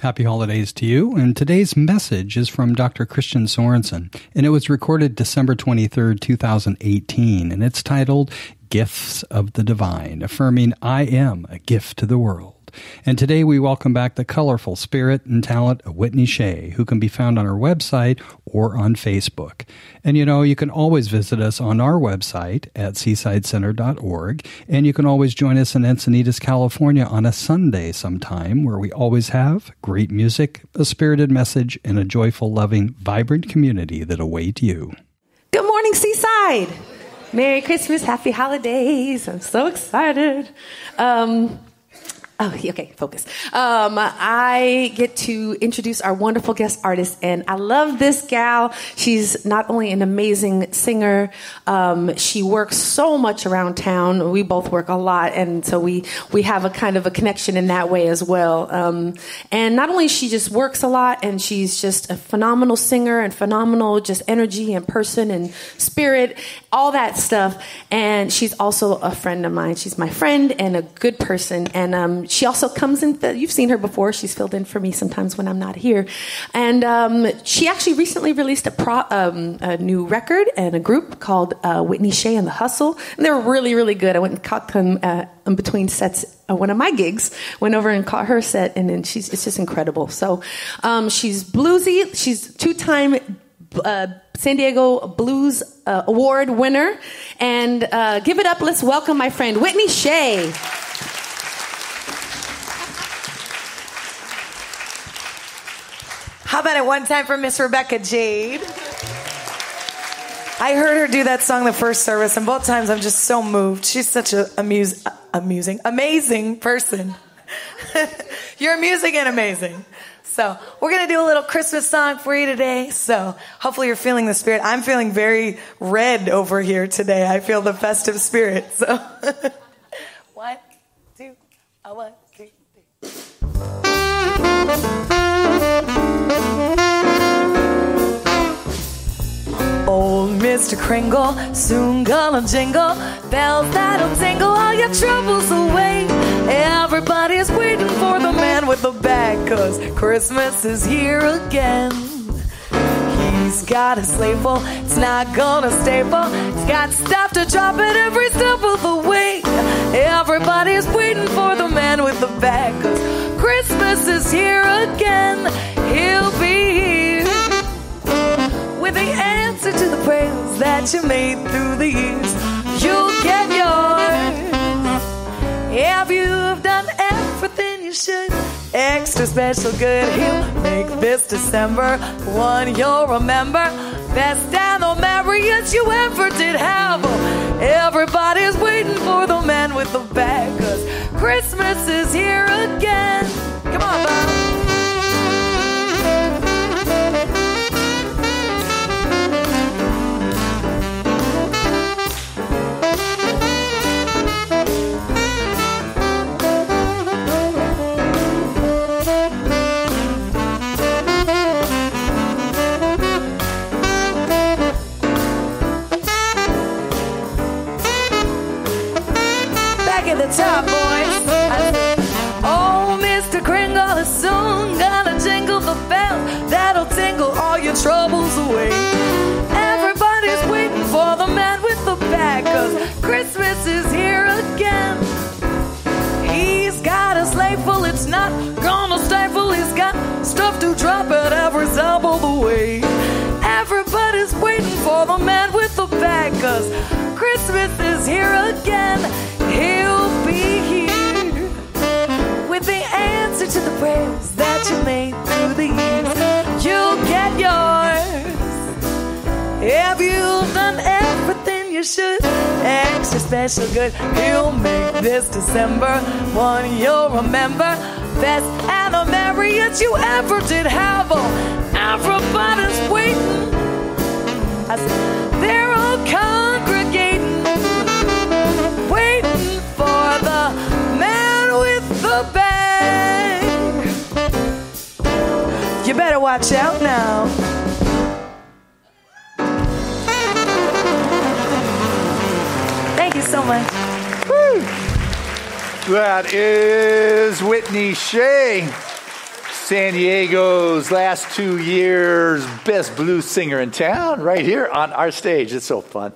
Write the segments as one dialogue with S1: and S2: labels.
S1: Happy holidays to you. And today's message is from Dr. Christian Sorensen, and it was recorded December 23rd, 2018, and it's titled Gifts of the Divine, affirming I am a gift to the world. And today we welcome back the colorful spirit and talent of Whitney Shane, who can be found on our website or on Facebook. And you can always visit us on our website at seasidecenter.org, and you can always join us in Encinitas, California on a Sunday sometime, where we always have great music, a spirited message, and a joyful, loving, vibrant community that await you.
S2: Good morning, Seaside. Merry Christmas, happy holidays. I'm so excited. Okay, focus. I get to introduce our wonderful guest artist, and I love this gal. She's not only an amazing singer, she works so much around town. We both work a lot, and so we have a kind of a connection in that way as well. And not only she just works a lot, and she's just a phenomenal singer and phenomenal just energy and person and spirit, all that stuff. And she's also a friend of mine. She's my friend and a good person, and she also comes in, you've seen her before. She's filled in for me sometimes when I'm not here. And she actually recently released a new record and a group called Whitney Shane and the Hustle. And they're really, really good. I went and caught them in between sets. One of my gigs, went over and caught her set, and then it's just incredible. So she's bluesy. She's two-time San Diego Blues Award winner. And give it up. Let's welcome my friend Whitney Shane.
S3: How about it one time for Miss Rebecca Jade? I heard her do that song the first service, and both times I'm just so moved. She's such an amazing person. You're amusing and amazing. So we're going to do a little Christmas song for you today. So hopefully you're feeling the spirit. I'm feeling very red over here today. I feel the festive spirit. So 1, 2, 1, 2, 3. Old Mr. Kringle, soon gonna jingle bells that'll tingle all your troubles away. Everybody's waiting for the man with the bag, 'cause Christmas is here again. He's got a sleigh full, it's not gonna stay full. He's got stuff to drop at every step of the way. Everybody's waiting for the man with the bag, 'cause Christmas is here again. He'll be here with the answer to the prayers that you made through the years. You'll get yours if you've done everything you should. Extra special good, he'll make this December one you'll remember. Best and the merriest you ever did have. Everybody's waiting for the man with the bag, 'cause Christmas is here again. Come on, Bob. Top boys. Oh, Mr. Kringle is soon gonna jingle the bell that'll tingle all your troubles away. Everybody's waiting for the man with the bag, 'cause Christmas is here again. He's got a sleigh full, it's not gonna stifle. He's got stuff to drop at every step of the way. Everybody's waiting for the man with the bag, 'cause Christmas is here again. He'll be here with the answer to the prayers that you made through the years. You'll get yours if you've done everything you should. Extra special good, he'll make this December one you'll remember. Best and the merriest you ever did have. Everybody's waiting. I said, they're all congregating, waiting for the man with the bag. You better watch out now. Thank you so much.
S4: Woo. That is Whitney Shane. San Diego's last 2 years best blues singer in town, right here on our stage. It's so fun.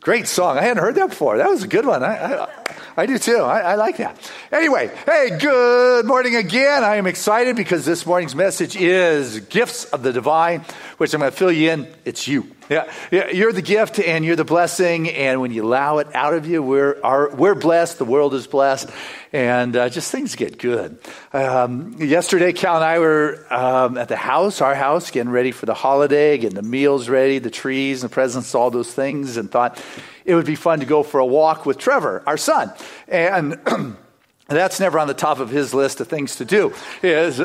S4: Great song. I hadn't heard that before. That was a good one. I do too. I like that. Anyway, hey, good morning again. I am excited because this morning's message is Gifts of the Divine, which I'm going to fill you in. It's you. Yeah, you're the gift and you're the blessing. And when you allow it out of you, we're blessed. The world is blessed. And just things get good. Yesterday, Cal and I were at our house, getting ready for the holiday, getting the meals ready, the trees, the presents, all those things, and thought it would be fun to go for a walk with Trevor, our son. And that's never on the top of his list of things to do, is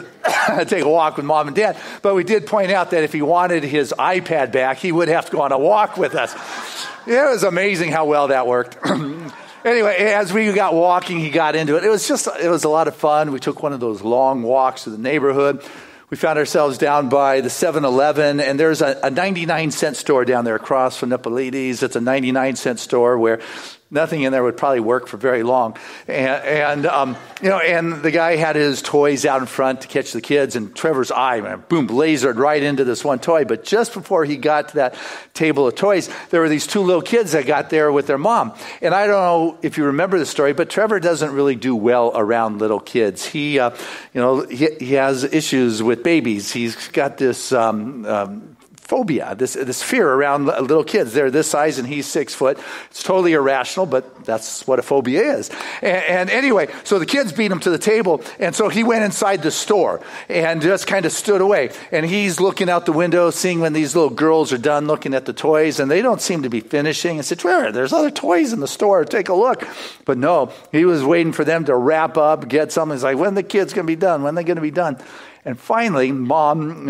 S4: take a walk with mom and dad. But we did point out that if he wanted his iPad back, he would have to go on a walk with us. It was amazing how well that worked. Anyway, as we got walking, he got into it. It was a lot of fun. We took one of those long walks through the neighborhood. We found ourselves down by the 7-Eleven, and there's a 99-cent store down there across from Nipolides. It's a 99-cent store where nothing in there would probably work for very long. And the guy had his toys out in front to catch the kids, and Trevor's eye, boom, lasered right into this one toy. But just before he got to that table of toys, there were these two little kids that got there with their mom. And I don't know if you remember the story, but Trevor doesn't really do well around little kids. He has issues with babies. He's got this phobia, this fear around little kids. They're this size and he's 6 foot. It's totally irrational, but that's what a phobia is. And anyway, so the kids beat him to the table, and so he went inside the store and just kind of stood away. And he's looking out the window, seeing when these little girls are done looking at the toys, and they don't seem to be finishing. And said, Trevor, there's other toys in the store. Take a look. But no, he was waiting for them to wrap up, get something. He's like, when the kids going to be done? When are they going to be done? And finally, Mom,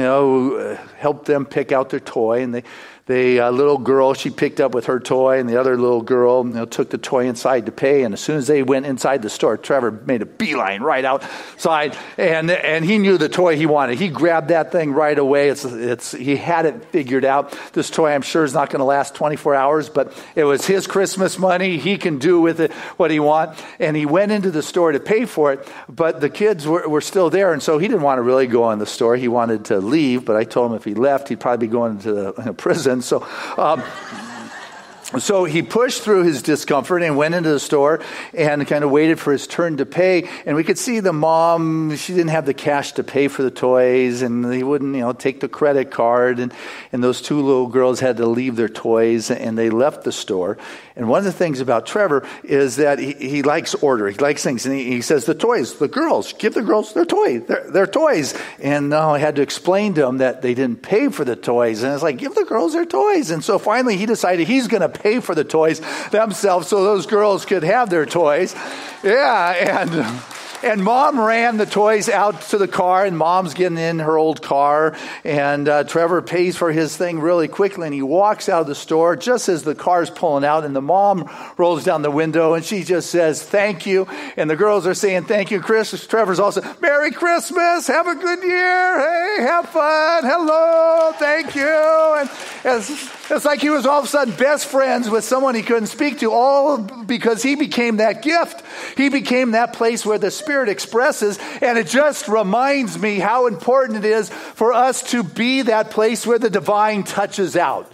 S4: helped them pick out their toy, and the little girl, she picked up with her toy, and the other little girl, took the toy inside to pay. And as soon as they went inside the store, Trevor made a beeline right outside, and he knew the toy he wanted. He grabbed that thing right away. He had it figured out. This toy, I'm sure, is not going to last 24 hours, but it was his Christmas money. He can do with it what he wants. And he went into the store to pay for it, but the kids were still there, and so he didn't want to really go in the store. He wanted to leave, but I told him if he left, he'd probably be going to prison. So he pushed through his discomfort and went into the store and kind of waited for his turn to pay. And we could see the mom, she didn't have the cash to pay for the toys, and he wouldn't, take the credit card. And those two little girls had to leave their toys, and they left the store. And one of the things about Trevor is that he likes order. He likes things. And he says, the toys, the girls, give the girls their toys. Their toys. And I had to explain to him that they didn't pay for the toys. And it's like, give the girls their toys. And so finally he decided he's going to pay for the toys themselves so those girls could have their toys. Yeah, and Mom ran the toys out to the car, and Mom's getting in her old car, and Trevor pays for his thing really quickly, and he walks out of the store just as the car's pulling out, and the mom rolls down the window, and she just says, thank you, and the girls are saying, thank you, Chris. Trevor's also, Merry Christmas, have a good year, hey, have fun, hello, thank you, and it's like he was all of a sudden best friends with someone he couldn't speak to, all because he became that gift. He became that place where the Spirit expresses, and it just reminds me how important it is for us to be that place where the divine touches down.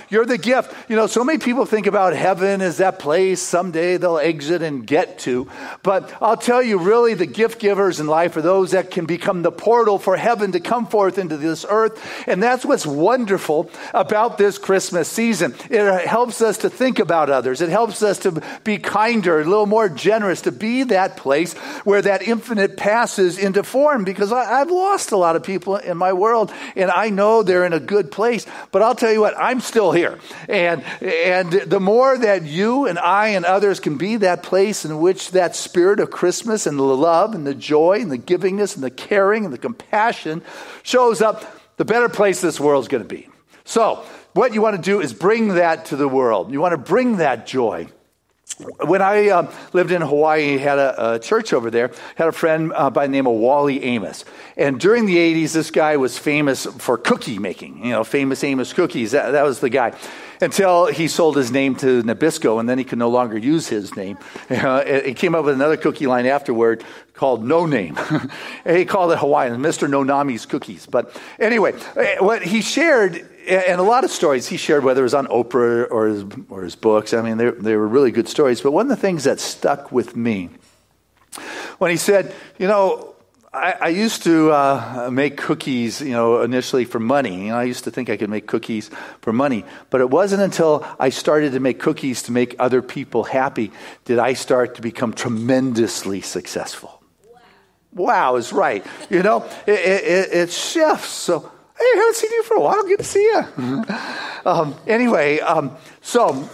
S4: You're the gift. So many people think about heaven as that place someday they'll exit and get to. But I'll tell you, really, the gift givers in life are those that can become the portal for heaven to come forth into this earth. And that's what's wonderful about this Christmas season. It helps us to think about others. It helps us to be kinder, a little more generous, to be that place where that infinite passes into form. Because I've lost a lot of people in my world, and I know they're in a good place. But I'll tell you what, I'm still here. And the more that you and I and others can be that place in which that spirit of Christmas and the love and the joy and the givingness and the caring and the compassion shows up, the better place this world's going to be. So what you want to do is bring that to the world. You want to bring that joy. When I lived in Hawaii, had a church over there, had a friend by the name of Wally Amos. And during the 80s, this guy was famous for cookie making, famous Amos cookies. That was the guy. Until he sold his name to Nabisco, and then he could no longer use his name. He came up with another cookie line afterward called No Name. He called it Hawaiian, Mr. Nonami's Cookies. But anyway, what he shared, and a lot of stories he shared, whether it was on Oprah or his books, I mean, they were really good stories. But one of the things that stuck with me, when he said, I used to make cookies, initially for money. I used to think I could make cookies for money. But it wasn't until I started to make cookies to make other people happy did I start to become tremendously successful. Wow is right. It shifts. So, hey, I haven't seen you for a while. Good to see you. So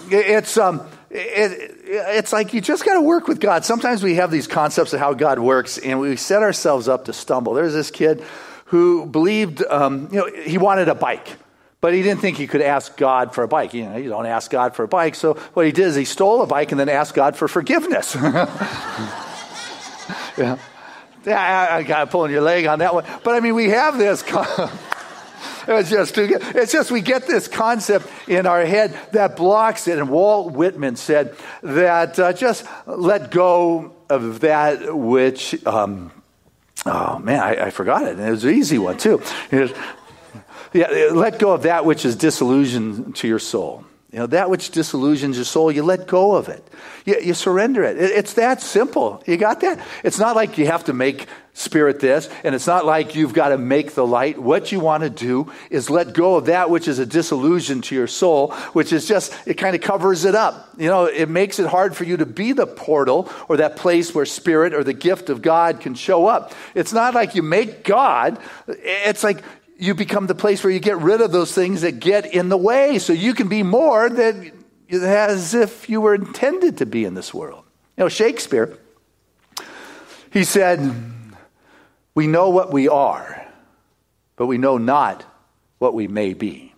S4: it's like you just got to work with God. Sometimes we have these concepts of how God works, and we set ourselves up to stumble. There's this kid who believed, he wanted a bike, but he didn't think he could ask God for a bike. You don't ask God for a bike. So what he did is he stole a bike and then asked God for forgiveness. Yeah, I got pulling your leg on that one. But I mean, we have this. It's just we get this concept in our head that blocks it. And Walt Whitman said that just let go of that which, I forgot it. It was an easy one too. Let go of that which is disillusion to your soul. That which disillusions your soul, you let go of it. You surrender it. It's that simple. You got that? It's not like you have to make spirit this, and it's not like you've got to make the light. What you want to do is let go of that which is a disillusion to your soul, which is just, it kind of covers it up. It makes it hard for you to be the portal or that place where spirit or the gift of God can show up. It's not like you make God. It's like you become the place where you get rid of those things that get in the way so you can be more than as if you were intended to be in this world. Shakespeare, he said, we know what we are, but we know not what we may be.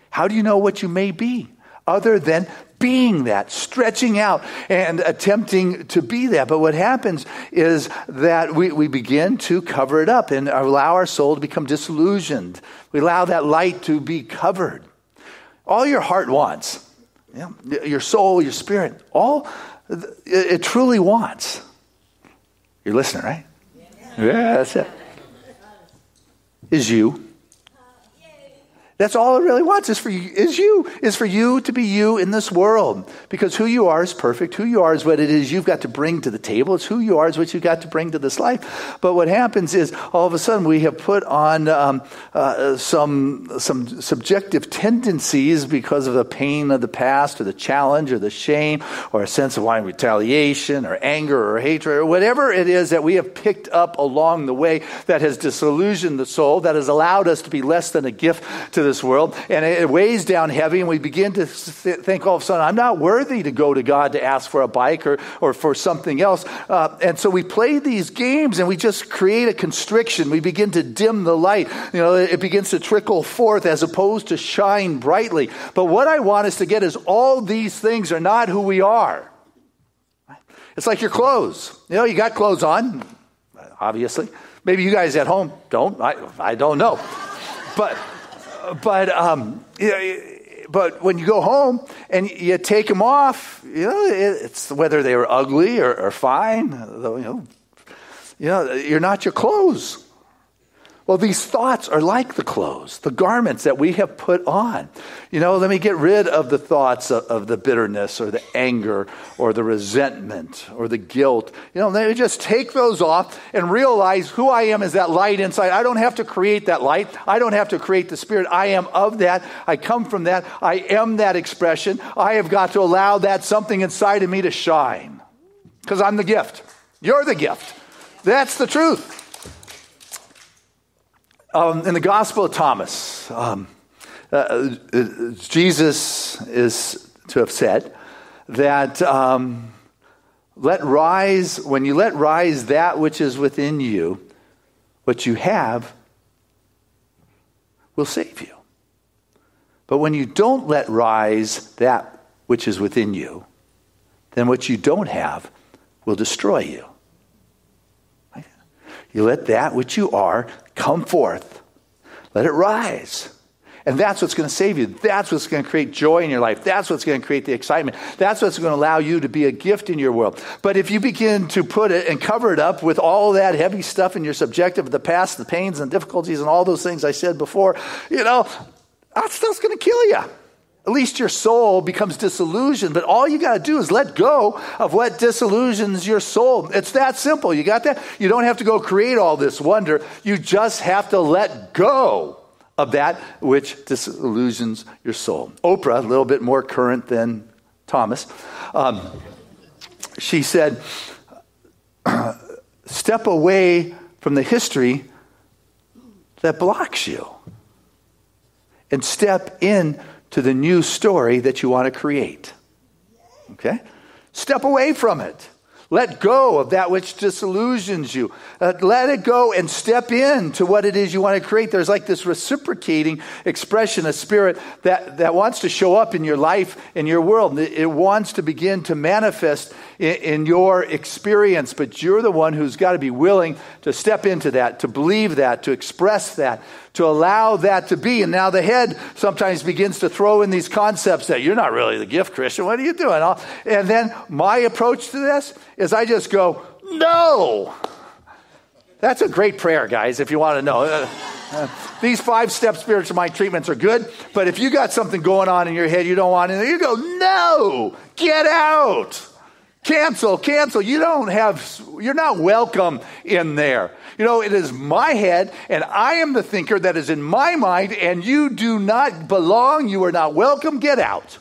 S4: How do you know what you may be? Other than being that, stretching out and attempting to be that. But what happens is that we begin to cover it up and allow our soul to become disillusioned. We allow that light to be covered. All your heart wants, your soul, your spirit, all it truly wants. You're listening, right? Yeah, that's it. Is you. That's all it really wants is for you to be you in this world. Because who you are is perfect. Who you are is what it is you've got to bring to the table. It's who you are is what you've got to bring to this life. But what happens is all of a sudden we have put on some subjective tendencies because of the pain of the past or the challenge or the shame or a sense of retaliation or anger or hatred or whatever it is that we have picked up along the way that has disillusioned the soul, that has allowed us to be less than a gift to this world, and it weighs down heavy, and we begin to think all of a sudden, I'm not worthy to go to God to ask for a bike or for something else. And so we play these games, and we just create a constriction. We begin to dim the light. It begins to trickle forth as opposed to shine brightly. But what I want us to get is all these things are not who we are. It's like your clothes. You got clothes on, obviously. Maybe you guys at home don't. I don't know. But when you go home and you take them off, it's whether they were ugly or fine, you're not your clothes. Well, these thoughts are like the clothes, the garments that we have put on. Let me get rid of the thoughts of the bitterness or the anger or the resentment or the guilt. Let me just take those off and realize who I am is that light inside. I don't have to create that light. I don't have to create the spirit. I am of that. I come from that. I am that expression. I have got to allow that something inside of me to shine because I'm the gift. You're the gift. That's the truth. In the Gospel of Thomas, Jesus is to have said that when you let rise that which is within you, what you have will save you. But when you don't let rise that which is within you, then what you don't have will destroy you. You let that which you are come forth. Let it rise. And that's what's going to save you. That's what's going to create joy in your life. That's what's going to create the excitement. That's what's going to allow you to be a gift in your world. But if you begin to put it and cover it up with all that heavy stuff in your subjective of the past, the pains and difficulties and all those things I said before, that stuff's going to kill you. At least your soul becomes disillusioned. But all you got to do is let go of what disillusions your soul. It's that simple. You got that? You don't have to go create all this wonder. You just have to let go of that which disillusions your soul. Oprah, a little bit more current than Thomas, she said, step away from the history that blocks you and step in to the new story that you want to create. Okay? Step away from it. Let go of that which disillusions you. Let it go and step into what it is you want to create. There's like this reciprocating expression, a spirit that wants to show up in your life, in your world. It wants to begin to manifest in your experience, but you're the one who's got to be willing to step into that, to believe that, to express that, to allow that to be. And now the head sometimes begins to throw in these concepts that you're not really the gift, Christian. What are you doing? And then my approach to this is I just go, no. That's a great prayer, guys, if you want to know. These 5-step spiritual mind treatments are good, but if you got something going on in your head you don't want in there, you go, no, get out. Cancel. You're not welcome in there. It is my head, and I am the thinker that is in my mind, and you do not belong. You are not welcome. Get out.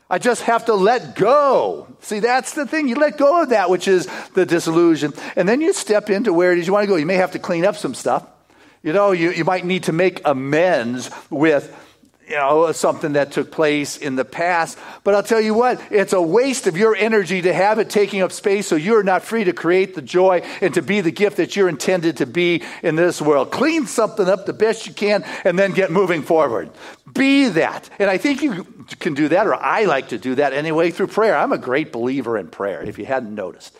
S4: I just have to let go. See, that's the thing. You let go of that, which is the disillusion. And then you step into where it is you want to go. You may have to clean up some stuff. You might need to make amends with something that took place in the past. But I'll tell you what, it's a waste of your energy to have it taking up space so you're not free to create the joy and to be the gift that you're intended to be in this world. Clean something up the best you can and then get moving forward. Be that. And I think you can do that, or I like to do that anyway, through prayer. I'm a great believer in prayer, if you hadn't noticed.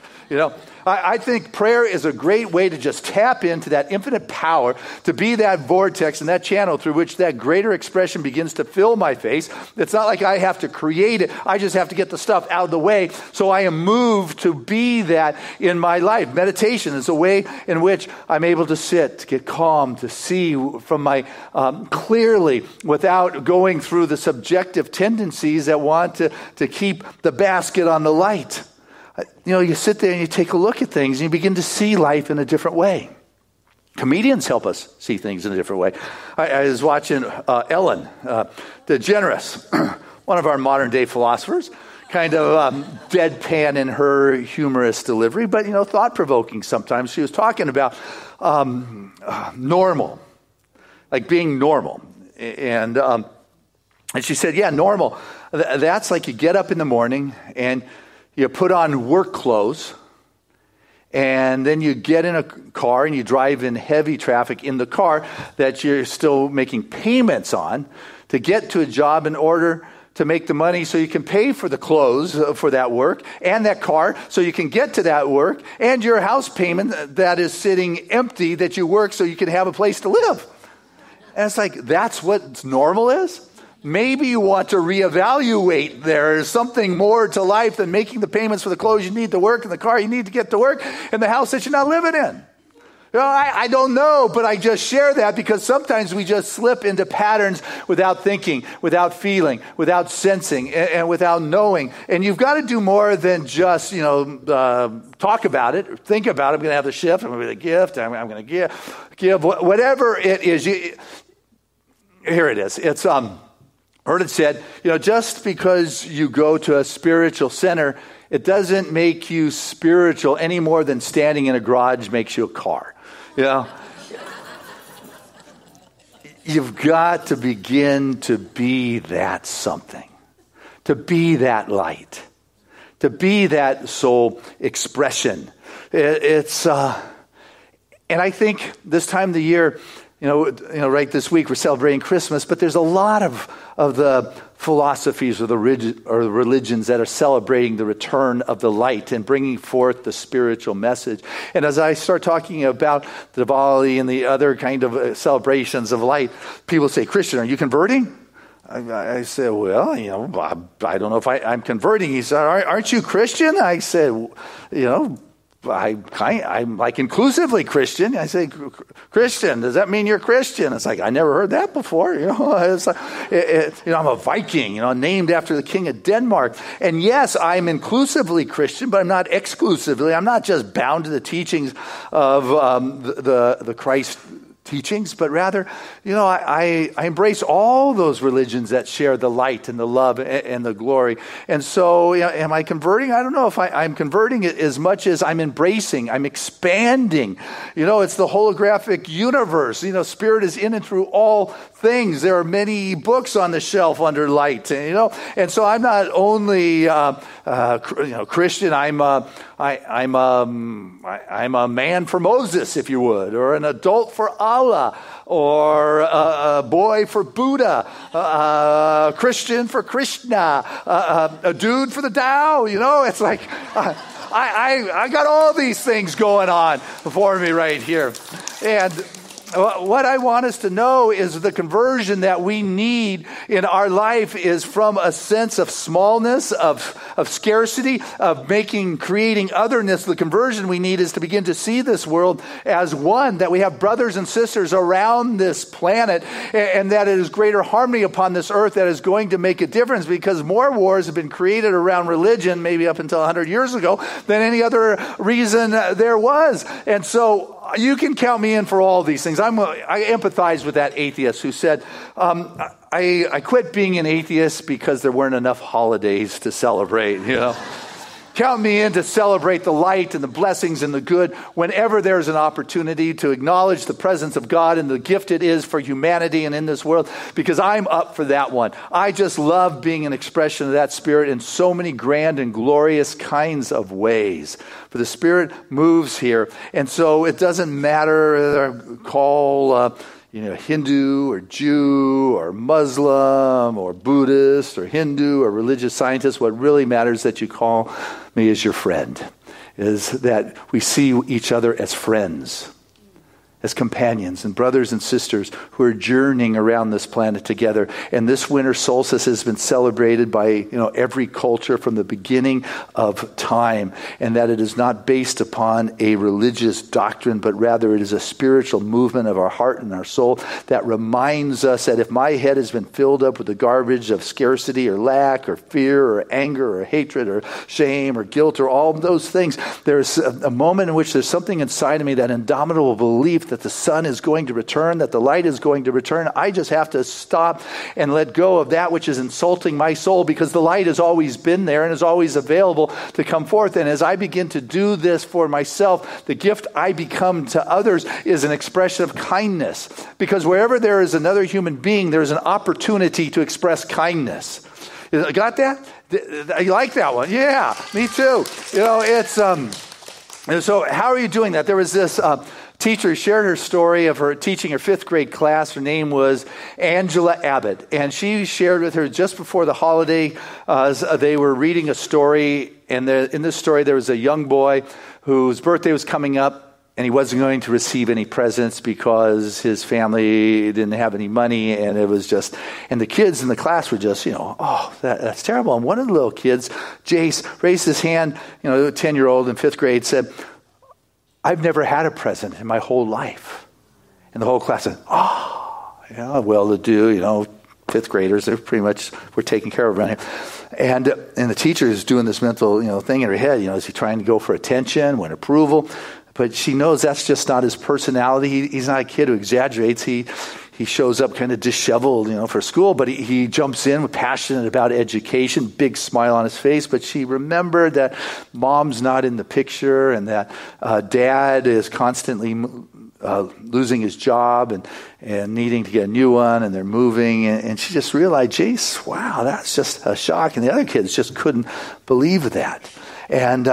S4: I think prayer is a great way to just tap into that infinite power, to be that vortex and that channel through which that greater expression begins to fill my face. It's not like I have to create it. I just have to get the stuff out of the way so I am moved to be that in my life. Meditation is a way in which I'm able to sit, to get calm, to see from my clearly without going through the subjective tendencies that want to keep the basket on the light. You sit there and you take a look at things and you begin to see life in a different way. Comedians help us see things in a different way. I was watching Ellen DeGeneres, one of our modern day philosophers, kind of deadpan in her humorous delivery, but thought-provoking sometimes. She was talking about normal, like being normal. And she said, yeah, normal. That's like you get up in the morning and you put on work clothes, and then you get in a car and you drive in heavy traffic in the car that you're still making payments on to get to a job in order to make the money so you can pay for the clothes for that work and that car so you can get to that work, and your house payment that is sitting empty that you work so you can have a place to live. And it's like, that's what normal is? Maybe you want to reevaluate. There's something more to life than making the payments for the clothes you need to work and the car you need to get to work and the house that you're not living in. I don't know, but I just share that because sometimes we just slip into patterns without thinking, without feeling, without sensing, and without knowing. And you've got to do more than just, talk about it, or think about it. I'm going to have the shift. I'm going to be the gift. I'm going to give whatever it is. Here it is. It's heard it said, just because you go to a spiritual center, it doesn't make you spiritual any more than standing in a garage makes you a car. You've got to begin to be that something, to be that light, to be that soul expression. And I think this time of the year, Right this week we're celebrating Christmas, but there's a lot of the philosophies or the religions that are celebrating the return of the light and bringing forth the spiritual message. And as I start talking about the Diwali and the other kind of celebrations of light, people say, "Christian, are you converting?" I said, "Well, I don't know if I'm converting." He said, "Aren't you Christian?" I said, I'm like inclusively Christian. I say, "Christian, does that mean you're Christian?" It's like, I never heard that before. It's like, I'm a Viking, named after the king of Denmark. And yes, I'm inclusively Christian, but I'm not exclusively. I'm not just bound to the teachings of the Christ teachings, but rather, I embrace all those religions that share the light and the love and the glory. And so, am I converting? I don't know if I'm converting it as much as I'm embracing, I'm expanding. It's the holographic universe. Spirit is in and through all things. There are many books on the shelf under light, and so I'm not only Christian. I'm a man for Moses, if you would, or an adult for Allah, or a boy for Buddha, Christian for Krishna, a dude for the Tao. It's like I got all these things going on for me right here. And what I want us to know is the conversion that we need in our life is from a sense of smallness, of scarcity, of creating otherness. The conversion we need is to begin to see this world as one, that we have brothers and sisters around this planet, and that it is greater harmony upon this earth that is going to make a difference, because more wars have been created around religion, maybe up until 100 years ago, than any other reason there was. And so you can count me in for all these things. I empathize with that atheist who said, I quit being an atheist because there weren't enough holidays to celebrate, Count me in to celebrate the light and the blessings and the good whenever there's an opportunity to acknowledge the presence of God and the gift it is for humanity and in this world, because I'm up for that one. I just love being an expression of that Spirit in so many grand and glorious kinds of ways. For the Spirit moves here. And so it doesn't matter, call Hindu or Jew or Muslim or Buddhist or Hindu or religious scientist. What really matters is that you call me as your friend, is that we see each other as friends, as companions and brothers and sisters who are journeying around this planet together. And this winter solstice has been celebrated by every culture from the beginning of time, and that it is not based upon a religious doctrine, but rather it is a spiritual movement of our heart and our soul that reminds us that if my head has been filled up with the garbage of scarcity or lack or fear or anger or hatred or shame or guilt or all of those things, there's a moment in which there's something inside of me, that indomitable belief that the sun is going to return, that the light is going to return. I just have to stop and let go of that which is insulting my soul, because the light has always been there and is always available to come forth. And as I begin to do this for myself, the gift I become to others is an expression of kindness, because wherever there is another human being, there's an opportunity to express kindness. Got that? You like that one? Yeah, me too. It's so how are you doing that? There was this teacher shared her story of her teaching her 5th grade class. Her name was Angela Abbott. And she shared with her just before the holiday, they were reading a story. And in this story, there was a young boy whose birthday was coming up, and he wasn't going to receive any presents because his family didn't have any money. And it was just, and the kids in the class were just, that's terrible. And one of the little kids, Jace, raised his hand, a 10-year-old in 5th grade, said, "I've never had a present in my whole life." And the whole class said, well-to-do, 5th graders, they're pretty much, we're taking care of around here. And the teacher is doing this mental, thing in her head, is he trying to go for attention, win approval? But she knows that's just not his personality. He's not a kid who exaggerates. He shows up kind of disheveled, for school, but he jumps in with passionate about education, big smile on his face. But she remembered that mom's not in the picture, and that dad is constantly losing his job and needing to get a new one, and they're moving. And she just realized, Jace, wow, that's just a shock. And the other kids just couldn't believe that. And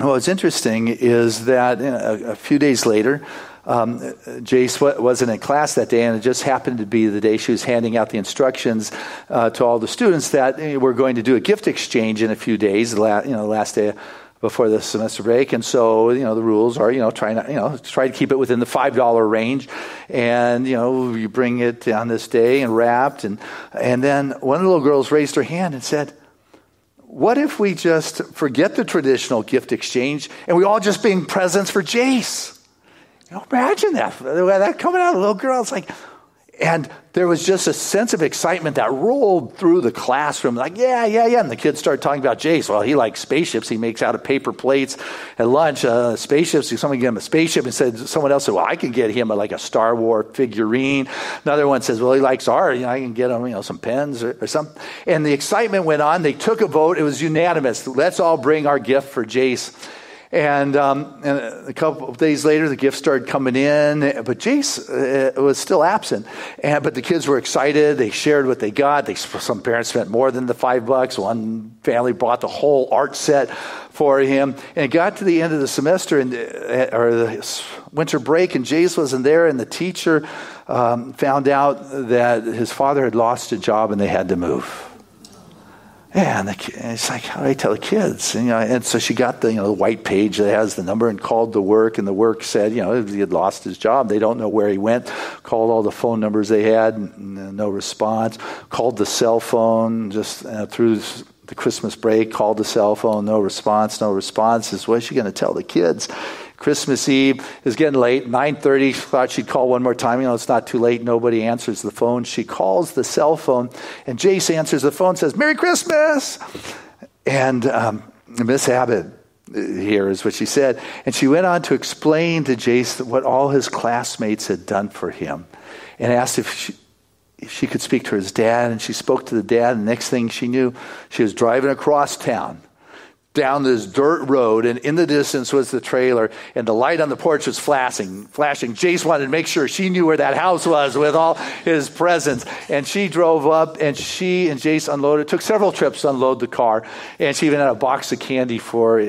S4: what's interesting is that a few days later, Jace wasn't in class that day, and it just happened to be the day she was handing out the instructions to all the students that we're going to do a gift exchange in a few days, the last day before the semester break. And so, the rules are, try to keep it within the $5 range. And, you bring it on this day and wrapped. And then one of the little girls raised her hand and said, what if we just forget the traditional gift exchange and we all just bring presents for Jace? Imagine that coming out of a little girl. It's like, and there was just a sense of excitement that rolled through the classroom. Like, yeah. And the kids started talking about Jace. Well, he likes spaceships. He makes out of paper plates at lunch. Spaceships. Someone gave him a spaceship and someone else said, well, I can get him a Star Wars figurine. Another one says, well, he likes art. I can get him, some pens or something. And the excitement went on. They took a vote. It was unanimous. Let's all bring our gift for Jace. And a couple of days later, the gifts started coming in, but Jace was still absent. But the kids were excited. They shared what they got. Some parents spent more than the $5. One family bought the whole art set for him. And it got to the end of the semester, or the winter break, and Jace wasn't there, and the teacher found out that his father had lost a job and they had to move. Yeah, and it's like, how do I tell the kids? And so she got the white page that has the number and called the work, and the work said, he had lost his job. They don't know where he went. Called all the phone numbers they had, no response. Called the cell phone just through the Christmas break. Called the cell phone, no response. What is she going to tell the kids? Christmas Eve is getting late, 9:30. She thought she'd call one more time. It's not too late. Nobody answers the phone. She calls the cell phone, and Jace answers the phone and says, Merry Christmas! And Miss Abbott here is what she said. And she went on to explain to Jace what all his classmates had done for him, and asked if she could speak to his dad. And she spoke to the dad, and the next thing she knew, she was driving across town, down this dirt road, and in the distance was the trailer, and the light on the porch was flashing. Jace wanted to make sure she knew where that house was with all his presents. And she drove up, and she and Jace unloaded, took several trips to unload the car, and she even had a box of candy for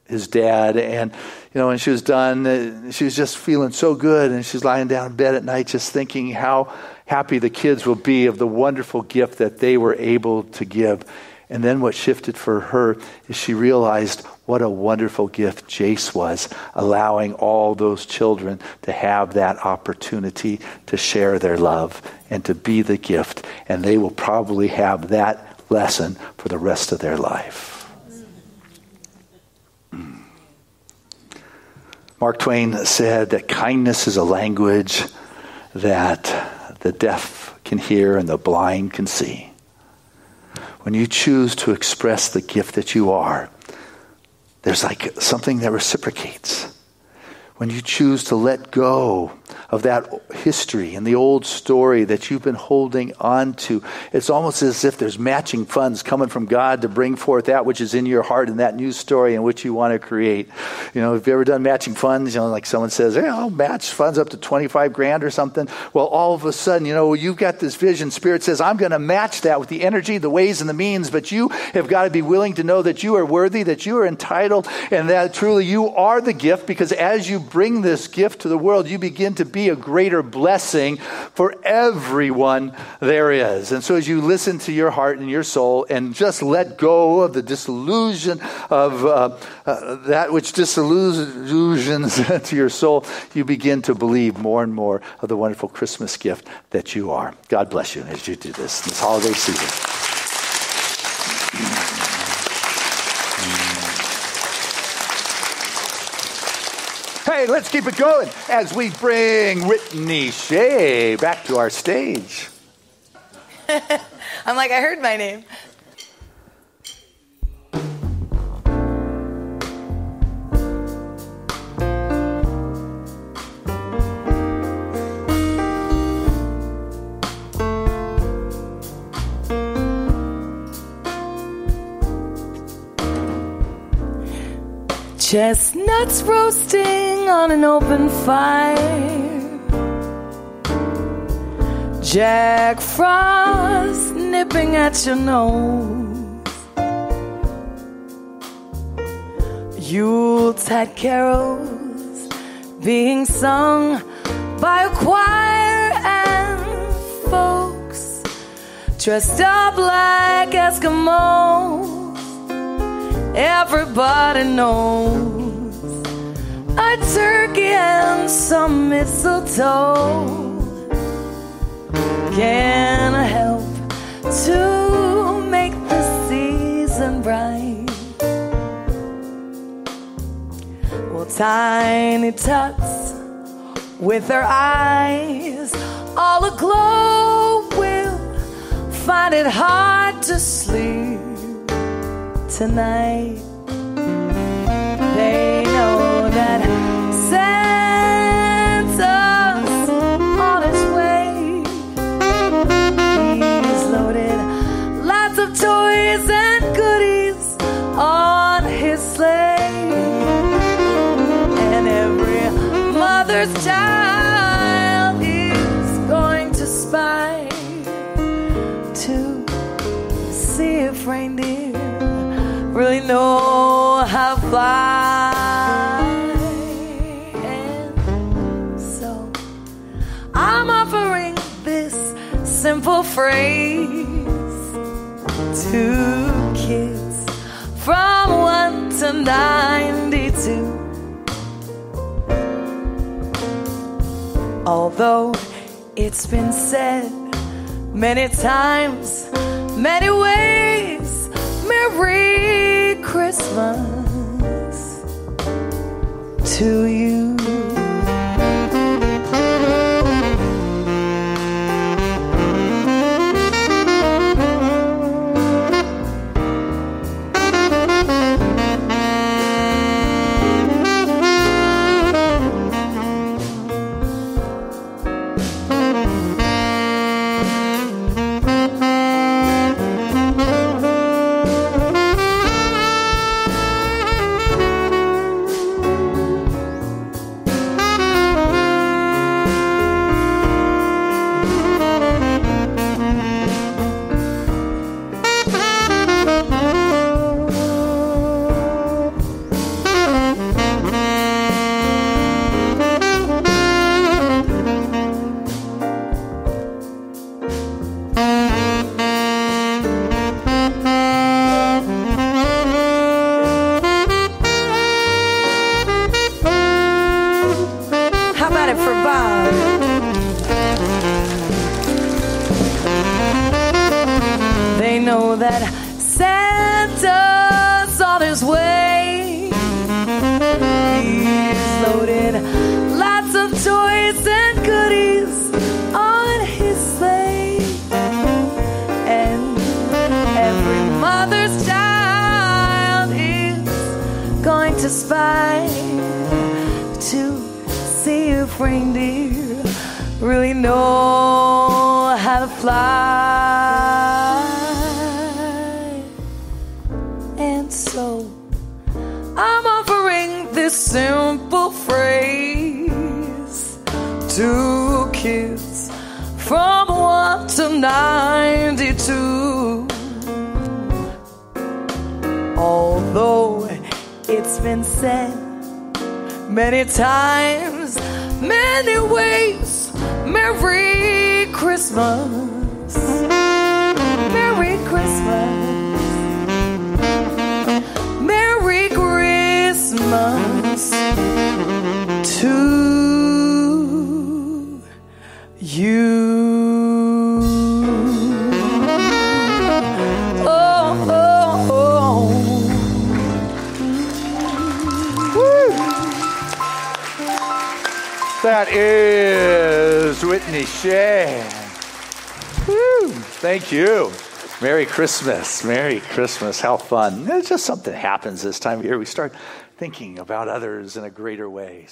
S4: his dad. And, when she was done, she was just feeling so good, and she's lying down in bed at night just thinking how happy the kids will be of the wonderful gift that they were able to give. And then what shifted for her is she realized what a wonderful gift Jace was, allowing all those children to have that opportunity to share their love and to be the gift. And they will probably have that lesson for the rest of their life. Mark Twain said that kindness is a language that the deaf can hear and the blind can see. When you choose to express the gift that you are, there's like something that reciprocates. When you choose to let go of that history and the old story that you've been holding on to, it's almost as if there's matching funds coming from God to bring forth that which is in your heart and that new story in which you want to create. Have you ever done matching funds? Like someone says, hey, I'll match funds up to $25,000 or something. Well, all of a sudden, you've got this vision. Spirit says, I'm going to match that with the energy, the ways, and the means, but you have got to be willing to know that you are worthy, that you are entitled, and that truly you are the gift, because as you bring this gift to the world, you begin to be a greater blessing for everyone there is. And so as you listen to your heart and your soul and just let go of the disillusion of that which disillusions to your soul, you begin to believe more and more of the wonderful Christmas gift that you are. God bless you as you do this holiday season. Hey, let's keep it going as we bring Whitney Shane back to our stage.
S3: I'm like, I heard my name. Chestnuts roasting on an open fire, Jack Frost nipping at your nose. Yuletide carols being sung by a choir and folks dressed up like Eskimos. Everybody knows a turkey and some mistletoe can help to make the season bright. Well, tiny tots with their eyes all aglow will find it hard to sleep tonight. They know that Santa's on his way. He's loaded lots of toys and goodies on his sleigh. And every mother's child is going to spy to see if reindeer really know how to fly. And so I'm offering this simple phrase to kids from 1 to 92. Although it's been said many times, many ways, Merry Christmas to you. That Santa's on his way. He's loaded lots of toys and goodies on his sleigh. And every mother's child is going to spy to see if reindeer really know how to fly. So I'm offering this simple phrase to kids from 1 to 92. Although it's been said many times, many ways, Merry Christmas, Merry Christmas. Merry Christmas to you. Oh, oh, oh.
S4: Woo. That is Whitney Shane. Woo. Thank you. Merry Christmas. Merry Christmas. How fun. It's just something happens this time of year. We start thinking about others in a greater way.